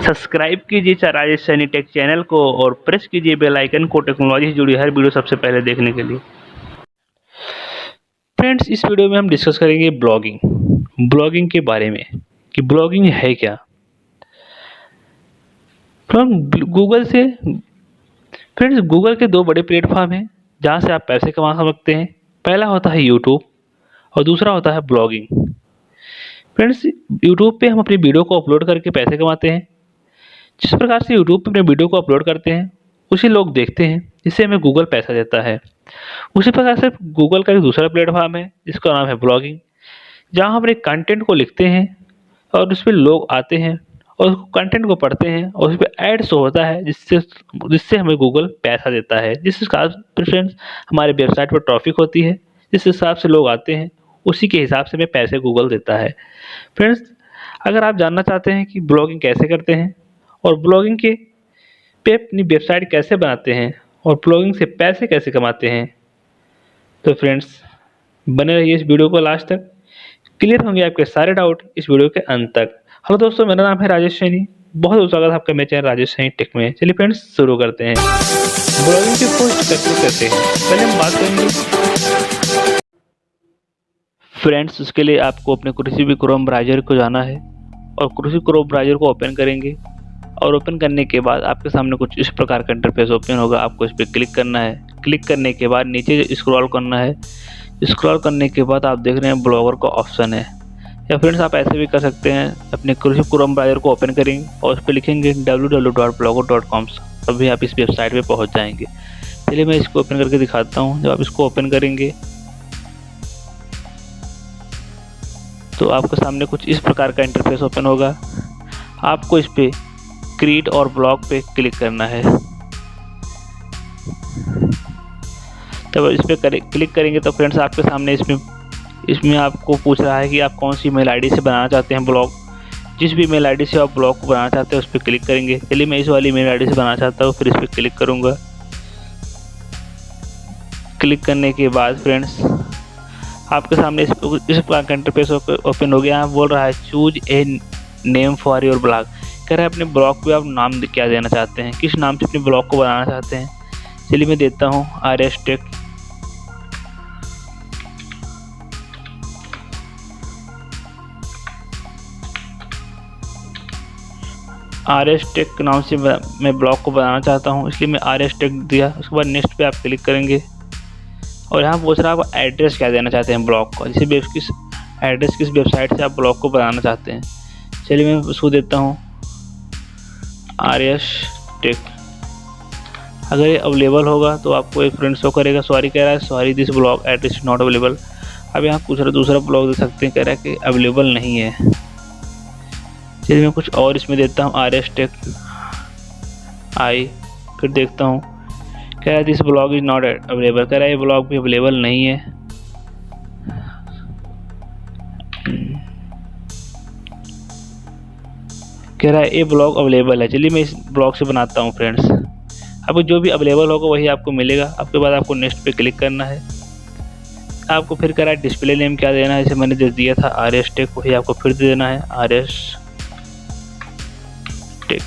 Subscribe कीजिए Rajesh Saini take channel को और प्रेस कीजिए बेल आइकन को टेक्नोलॉजी से जुड़ी हर वीडियो सबसे पहले देखने के लिए। फ्रेंड्स, इस वीडियो में हम डिस्कस करेंगे ब्लॉगिंग के बारे में कि ब्लॉगिंग है क्या। गूगल के दो बड़े प्लेटफॉर्म हैं जहां से आप पैसे कमा सकते हैं। पहला होता है यूट्यूब और दूसरा होता है ब्लॉगिंग। फ्रेंड्स, यूट्यूब पे हम अपनी वीडियो को अपलोड करके पैसे कमाते हैं। जिस प्रकार से यूट्यूब पे अपने वीडियो को अपलोड करते हैं उसी लोग देखते हैं, जिससे हमें गूगल पैसा देता है। उसी प्रकार से गूगल का एक दूसरा प्लेटफॉर्म है जिसका नाम है ब्लॉगिंग, जहां हम अपने कंटेंट को लिखते हैं और उस पर लोग आते हैं और कंटेंट को पढ़ते हैं और उस पर ऐड शो होता है, जिससे हमें गूगल पैसा देता है। जिस हिसाब से फ्रेंड्स हमारे वेबसाइट पर ट्रैफिक होती है, जिस हिसाब से लोग आते हैं उसी के हिसाब से हमें पैसे गूगल देता है। फ्रेंड्स, अगर आप जानना चाहते हैं कि ब्लॉगिंग कैसे करते हैं और ब्लॉगिंग के पे अपनी वेबसाइट कैसे बनाते हैं और ब्लॉगिंग से पैसे कैसे कमाते हैं, तो फ्रेंड्स बने रहिए इस वीडियो को लास्ट तक। क्लियर होंगे आपके सारे डाउट इस वीडियो के अंत तक। हेलो दोस्तों, मेरा नाम है राजेश सैनी। बहुत स्वागत है आपका मेरे चैनल राजेश सैनी टेक में। चलिए फ्रेंड्स शुरू करते हैं। ब्लॉगिंग की पोस्ट कैसे करते हैं पहले हम बात करेंगे। फ्रेंड्स, उसके लिए आपको अपने किसी भी क्रोम ब्राउज़र को जाना है और किसी क्रोम ब्राउज़र को ओपन करेंगे और ओपन करने के बाद आपके सामने कुछ इस प्रकार का इंटरफेस ओपन होगा। आपको इस पर क्लिक करना है। क्लिक करने के बाद नीचे स्क्रॉल करना है। स्क्रॉल करने के बाद आप देख रहे हैं ब्लॉगर का ऑप्शन है। या फ्रेंड्स आप ऐसे भी कर सकते हैं, अपने किसी क्रोम ब्राउज़र को ओपन करेंगे और उस पर लिखेंगे www.blogger.com, तभी आप इस वेबसाइट पे पहुंच जाएंगे। चलिए मैं इसको ओपन करके दिखाता हूं। जब आप इसको ओपन करेंगे तो आपके सामने कुछ इस प्रकार का इंटरफेस ओपन होगा। आपको इस पे क्रिएट और ब्लॉग पे क्लिक करना है। तब इस पे क्लिक करेंगे तो फ्रेंड्स आपके सामने इसमें आपको पूछ रहा है कि आप कौन सी मेल आईडी से बनाना चाहते हैं ब्लॉग। जिस भी मेल आईडी से आप ब्लॉग को बनाना चाहते हैं उस पर क्लिक करेंगे। चलिए मैं इस वाली मेल आईडी से बनाना चाहता हूँ, फिर इस पर क्लिक करूँगा। क्लिक करने के बाद फ्रेंड्स आपके सामने इस प्रकार का इंटरफेस ओपन हो गया। बोल रहा है choose a name for your blog. कह रहा है अपने ब्लॉग पे आप नाम क्या देना चाहते हैं, किस नाम से अपने ब्लॉग को बनाना चाहते हैं। चलिए मैं देता हूँ RS टेक। RS टेक के नाम से मैं ब्लॉग को बनाना चाहता हूँ, इसलिए मैं RS टेक दिया। उसके बाद नेक्स्ट पे आप क्लिक करेंगे और यहाँ पूछ रहा है आप एड्रेस क्या देना चाहते हैं ब्लॉग को, जैसे किस वेबसाइट से आप ब्लॉग को बनाना चाहते हैं। चलिए मैं उसको देता हूँ RS टेक। अगर ये अवेलेबल होगा तो आपको एक फ्रेंड शो करेगा। सॉरी कह रहा है, sorry this blog address not available. अब यहाँ दूसरा ब्लॉग दे सकते हैं, कह रहा है कि अवेलेबल नहीं है। चलिए मैं कुछ और इसमें देता हूँ RS टेक आई। फिर देखता हूँ, कह रहा है this blog is not available. कह रहा है ये ब्लॉग भी अवेलेबल नहीं है। कह रहा है ये ब्लॉग अवेलेबल है। चलिए मैं इस ब्लॉग से बनाता हूँ फ्रेंड्स। आपको जो भी अवेलेबल होगा वही आपको मिलेगा। आपके बाद आपको नेक्स्ट पे क्लिक करना है। आपको फिर कह रहा है डिस्प्ले नेम क्या देना है, जैसे मैंने दे दिया था RS टेक, वही आपको फिर दे देना है RS टेक।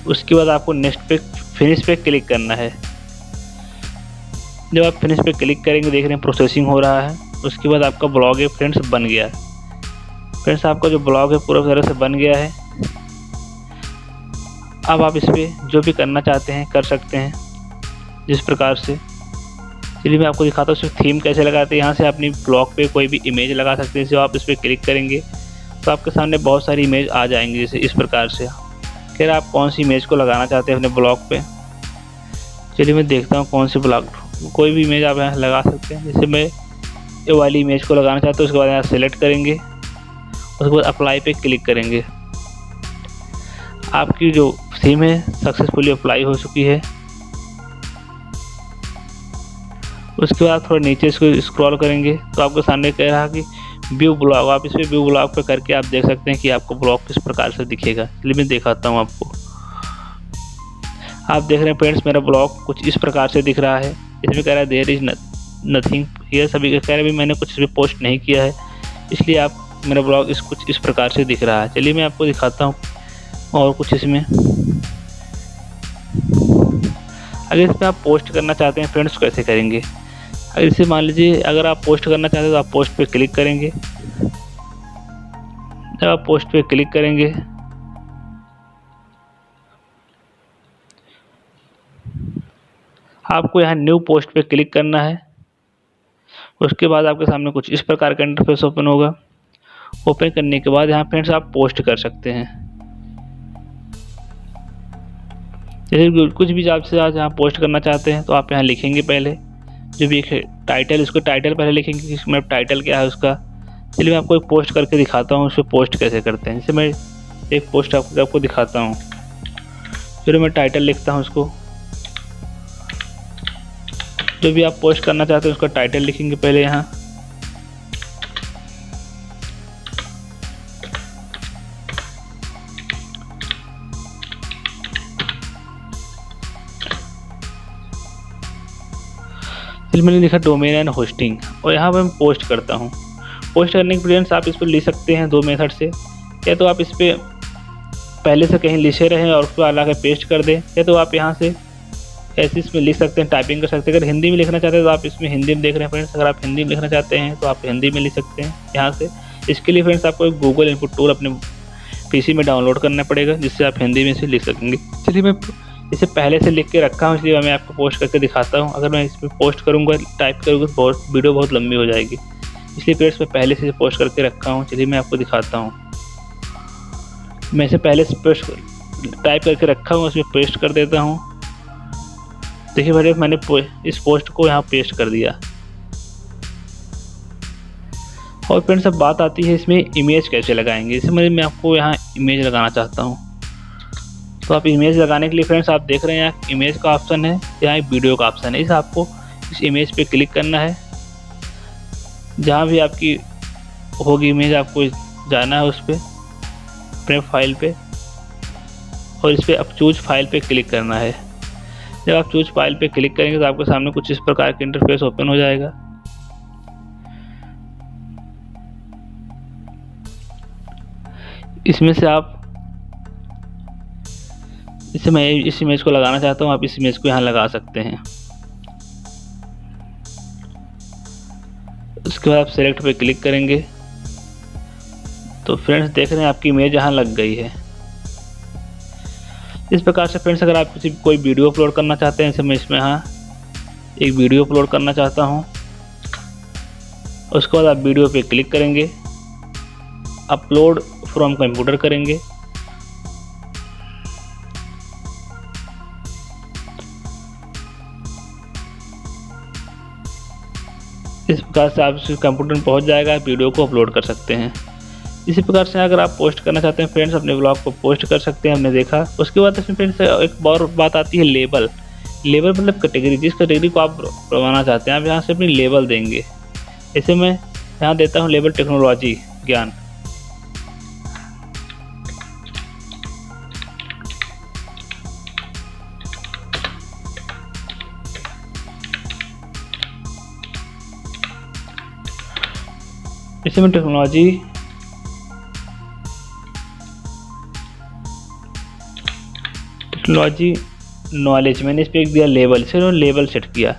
उसके बाद आपको नेक्स्ट पे फिनिश पे क्लिक करना है। जब आप फिनिश पे क्लिक करेंगे देख रहे हैं प्रोसेसिंग हो रहा है। उसके बाद आपका ब्लॉग है फ्रेंड्स बन गया। फ्रेंड्स आपका जो ब्लॉग है पूरा तरह से बन गया है। अब आप इस पर जो भी करना चाहते हैं कर सकते हैं जिस प्रकार से। चलिए मैं आपको दिखाता हूँ सिर्फ थीम कैसे लगाते हैं। यहाँ से अपनी ब्लॉग पे कोई भी इमेज लगा सकते हैं। जब आप इस पर क्लिक करेंगे तो आपके सामने बहुत सारी इमेज आ जाएंगी, जैसे इस प्रकार से। फिर आप कौन सी इमेज को लगाना चाहते हैं अपने ब्लॉग पे। चलिए मैं देखता हूँ कौन सी ब्लॉग, कोई भी इमेज आप यहाँ लगा सकते हैं। जैसे मैं ये वाली इमेज को लगाना चाहता हूँ। उसके बाद यहाँ सेलेक्ट करेंगे, उसके बाद अप्लाई पे क्लिक करेंगे। आपकी जो थीम है सक्सेसफुली अप्लाई हो चुकी है। उसके बाद थोड़ा नीचे इसको स्क्रॉल करेंगे तो आपके सामने कह रहा है कि व्यू ब्लॉग। आप इस पर व्यू ब्लॉग पे करके आप देख सकते हैं कि आपको ब्लॉग किस प्रकार से दिखेगा। चलिए मैं दिखाता हूँ आपको। आप देख रहे हैं फ्रेंड्स मेरा ब्लॉग कुछ इस प्रकार से दिख रहा है। इसमें कह रहा है देयर इज नथिंग हियर। सभी कह रहे हैं भी मैंने कुछ इस पर पोस्ट नहीं किया है, इसलिए आप मेरा ब्लॉग कुछ इस प्रकार से दिख रहा है। चलिए मैं आपको दिखाता हूँ और कुछ इसमें अगर इसमें आप पोस्ट करना चाहते हैं फ्रेंड्स, कैसे करेंगे। अगर इसे मान लीजिए अगर आप पोस्ट करना चाहते हैं तो आप पोस्ट पे क्लिक करेंगे। जब आप पोस्ट पे क्लिक करेंगे आपको यहाँ न्यू पोस्ट पे क्लिक करना है। उसके बाद आपके सामने कुछ इस प्रकार का इंटरफेस ओपन होगा। ओपन करने के बाद यहाँ फ्रेंड्स आप पोस्ट कर सकते हैं। जैसे कुछ भी आपसे आज यहाँ पोस्ट करना चाहते हैं तो आप यहाँ लिखेंगे पहले जो भी एक टाइटल, इसको टाइटल पहले लिखेंगे कि इसमें टाइटल क्या है उसका। चलिए मैं आपको एक पोस्ट करके दिखाता हूँ उसको पोस्ट कैसे करते हैं। जैसे मैं एक पोस्ट आपको दिखाता हूँ। फिर मैं टाइटल लिखता हूँ उसको, जो भी आप पोस्ट करना चाहते हैं उसका टाइटल लिखेंगे पहले यहाँ। फिर मैंने लिखा डोमेन एंड होस्टिंग और यहाँ पर मैं पोस्ट करता हूँ। पोस्ट करने के फ्रेंड्स आप इस पर लिख सकते हैं दो मेथड से। या तो आप इस पर पहले से कहीं लिखे रहें और उसको ला के पेस्ट कर दें, या तो आप यहाँ से ऐसे इसमें लिख सकते हैं, टाइपिंग कर सकते हैं। अगर हिंदी में लिखना चाहते हैं तो आप इसमें हिंदी में देख रहे हैं फ्रेंड्स। अगर आप हिंदी में लिखना चाहते हैं तो आप हिंदी में लिख सकते हैं यहाँ से। इसके लिए फ्रेंड्स आपको एक गूगल इनपुट टूल अपने पीसी में डाउनलोड करना पड़ेगा जिससे आप हिंदी में इसे लिख सकेंगे। चलिए मैं इसे पहले से लिख के रखा हूँ, इसलिए मैं आपको पोस्ट करके दिखाता हूँ। अगर मैं इसमें पोस्ट करूँगा, टाइप करूँगा तो वीडियो बहुत लंबी हो जाएगी, इसलिए फ्रेंड्स मैं पहले से पोस्ट करके रखा हूँ। चलिए मैं आपको दिखाता हूँ। मैं इसे पहले से पोस्ट टाइप करके रखा हूँ, उसमें पेस्ट कर देता हूँ। देखिए भाई मैंने इस पोस्ट को यहाँ पेस्ट कर दिया। और फ्रेंड्स अब बात आती है इसमें इमेज कैसे लगाएंगे। इसे मैं आपको यहाँ इमेज लगाना चाहता हूँ। तो आप इमेज लगाने के लिए फ्रेंड्स आप देख रहे हैं यहाँ इमेज का ऑप्शन है, यहाँ एक वीडियो का ऑप्शन है। इसे आपको इस इमेज पे क्लिक करना है। जहाँ भी आपकी होगी इमेज आपको जाना है उस पर अपने फाइल पे, और इस पर अब चूज फाइल पे क्लिक करना है। जब आप चूज फाइल पे क्लिक करेंगे तो आपके सामने कुछ इस प्रकार का इंटरफेस ओपन हो जाएगा। इसमें से आप मैं इस इमेज को लगाना चाहता हूँ, आप इस इमेज को यहाँ लगा सकते हैं। उसके बाद आप सेलेक्ट पे क्लिक करेंगे तो फ्रेंड्स देख रहे हैं आपकी इमेज यहाँ लग गई है। इस प्रकार से फ्रेंड्स अगर आप कोई वीडियो अपलोड करना चाहते हैं, जैसे मैं इसमें यहाँ एक वीडियो अपलोड करना चाहता हूँ। उसके बाद आप वीडियो पे क्लिक करेंगे, अपलोड फ्रॉम कंप्यूटर करेंगे। इस प्रकार से आप कंप्यूटर में पहुंच जाएगा, वीडियो को अपलोड कर सकते हैं। इसी प्रकार से अगर आप पोस्ट करना चाहते हैं फ्रेंड्स, अपने ब्लॉग को पोस्ट कर सकते हैं, हमने देखा। उसके बाद इसमें फ्रेंड्स एक और बात आती है लेबल। लेबल मतलब कैटेगरी, जिस कैटेगरी को आप बनवाना चाहते हैं आप यहाँ से अपनी लेबल देंगे। जैसे मैं यहाँ देता हूँ लेबल टेक्नोलॉजी ज्ञान। इसे मैं टेक्नोलॉजी नॉलेज मैंने इस पर एक दिया लेबल, से लेबल सेट किया।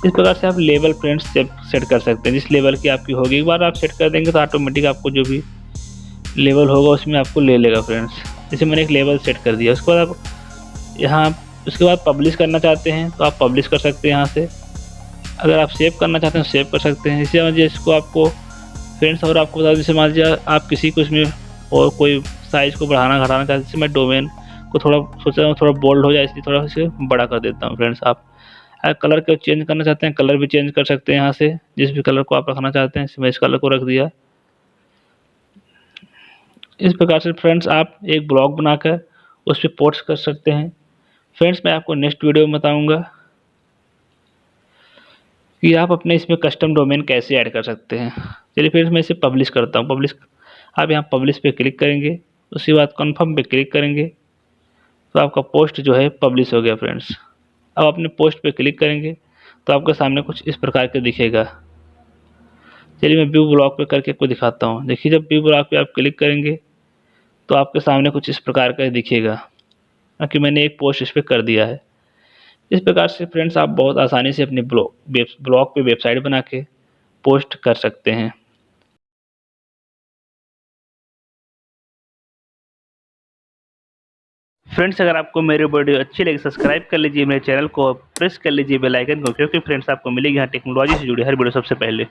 इस प्रकार से आप लेबल फ्रेंड्स सेट कर सकते हैं जिस लेवल की आपकी होगी। एक बार आप सेट कर देंगे तो ऑटोमेटिक आपको जो भी लेवल होगा उसमें आपको ले लेगा फ्रेंड्स। जैसे मैंने एक लेवल सेट कर दिया। उसके बाद आप यहाँ उसके बाद पब्लिश करना चाहते हैं तो आप पब्लिश कर सकते हैं यहाँ से। अगर आप सेव करना चाहते हैं सेव कर सकते हैं। इसी वजह इसको आपको फ्रेंड्स और आपको बता, जैसे मान लीजिए आप किसी को इसमें और कोई साइज़ को बढ़ाना घटाना चाहते हैं। जैसे मैं डोमेन को थोड़ा सोच रहा हूँ थोड़ा बोल्ड हो जाए, इसलिए थोड़ा इसे बड़ा कर देता हूँ फ्रेंड्स। आप अगर कलर को चेंज करना चाहते हैं कलर भी चेंज कर सकते हैं यहाँ से, जिस भी कलर को आप रखना चाहते हैं। मैं इस कलर को रख दिया। इस प्रकार से फ्रेंड्स आप एक ब्लॉग बनाकर उस पर पोस्ट कर सकते हैं। फ्रेंड्स मैं आपको नेक्स्ट वीडियो में बताऊँगा कि आप अपने इसमें कस्टम डोमेन कैसे ऐड कर सकते हैं। चलिए फ्रेंड्स मैं इसे पब्लिश करता हूँ। पब्लिश आप यहाँ पब्लिश पे क्लिक करेंगे, उसके बाद कन्फर्म पे क्लिक करेंगे तो आपका पोस्ट जो है पब्लिश हो गया फ्रेंड्स। अब अपने पोस्ट पे क्लिक करेंगे तो आपके सामने कुछ इस प्रकार के दिखेगा। चलिए मैं व्यू ब्लॉग पे करके आपको दिखाता हूँ। देखिए जब व्यू ब्लॉग पे आप क्लिक करेंगे तो आपके सामने कुछ इस प्रकार का दिखेगा कि मैंने एक पोस्ट इस पे कर दिया है। इस प्रकार से फ्रेंड्स आप बहुत आसानी से अपने ब्लॉग पे वेबसाइट बना के पोस्ट कर सकते हैं। फ्रेंड्स अगर आपको मेरी वीडियो अच्छी लगी सब्सक्राइब कर लीजिए मेरे चैनल को, प्रेस कर लीजिए बेल आइकन को, क्योंकि फ्रेंड्स आपको मिलेगी यहाँ टेक्नोलॉजी से जुड़ी हर वीडियो सबसे पहले।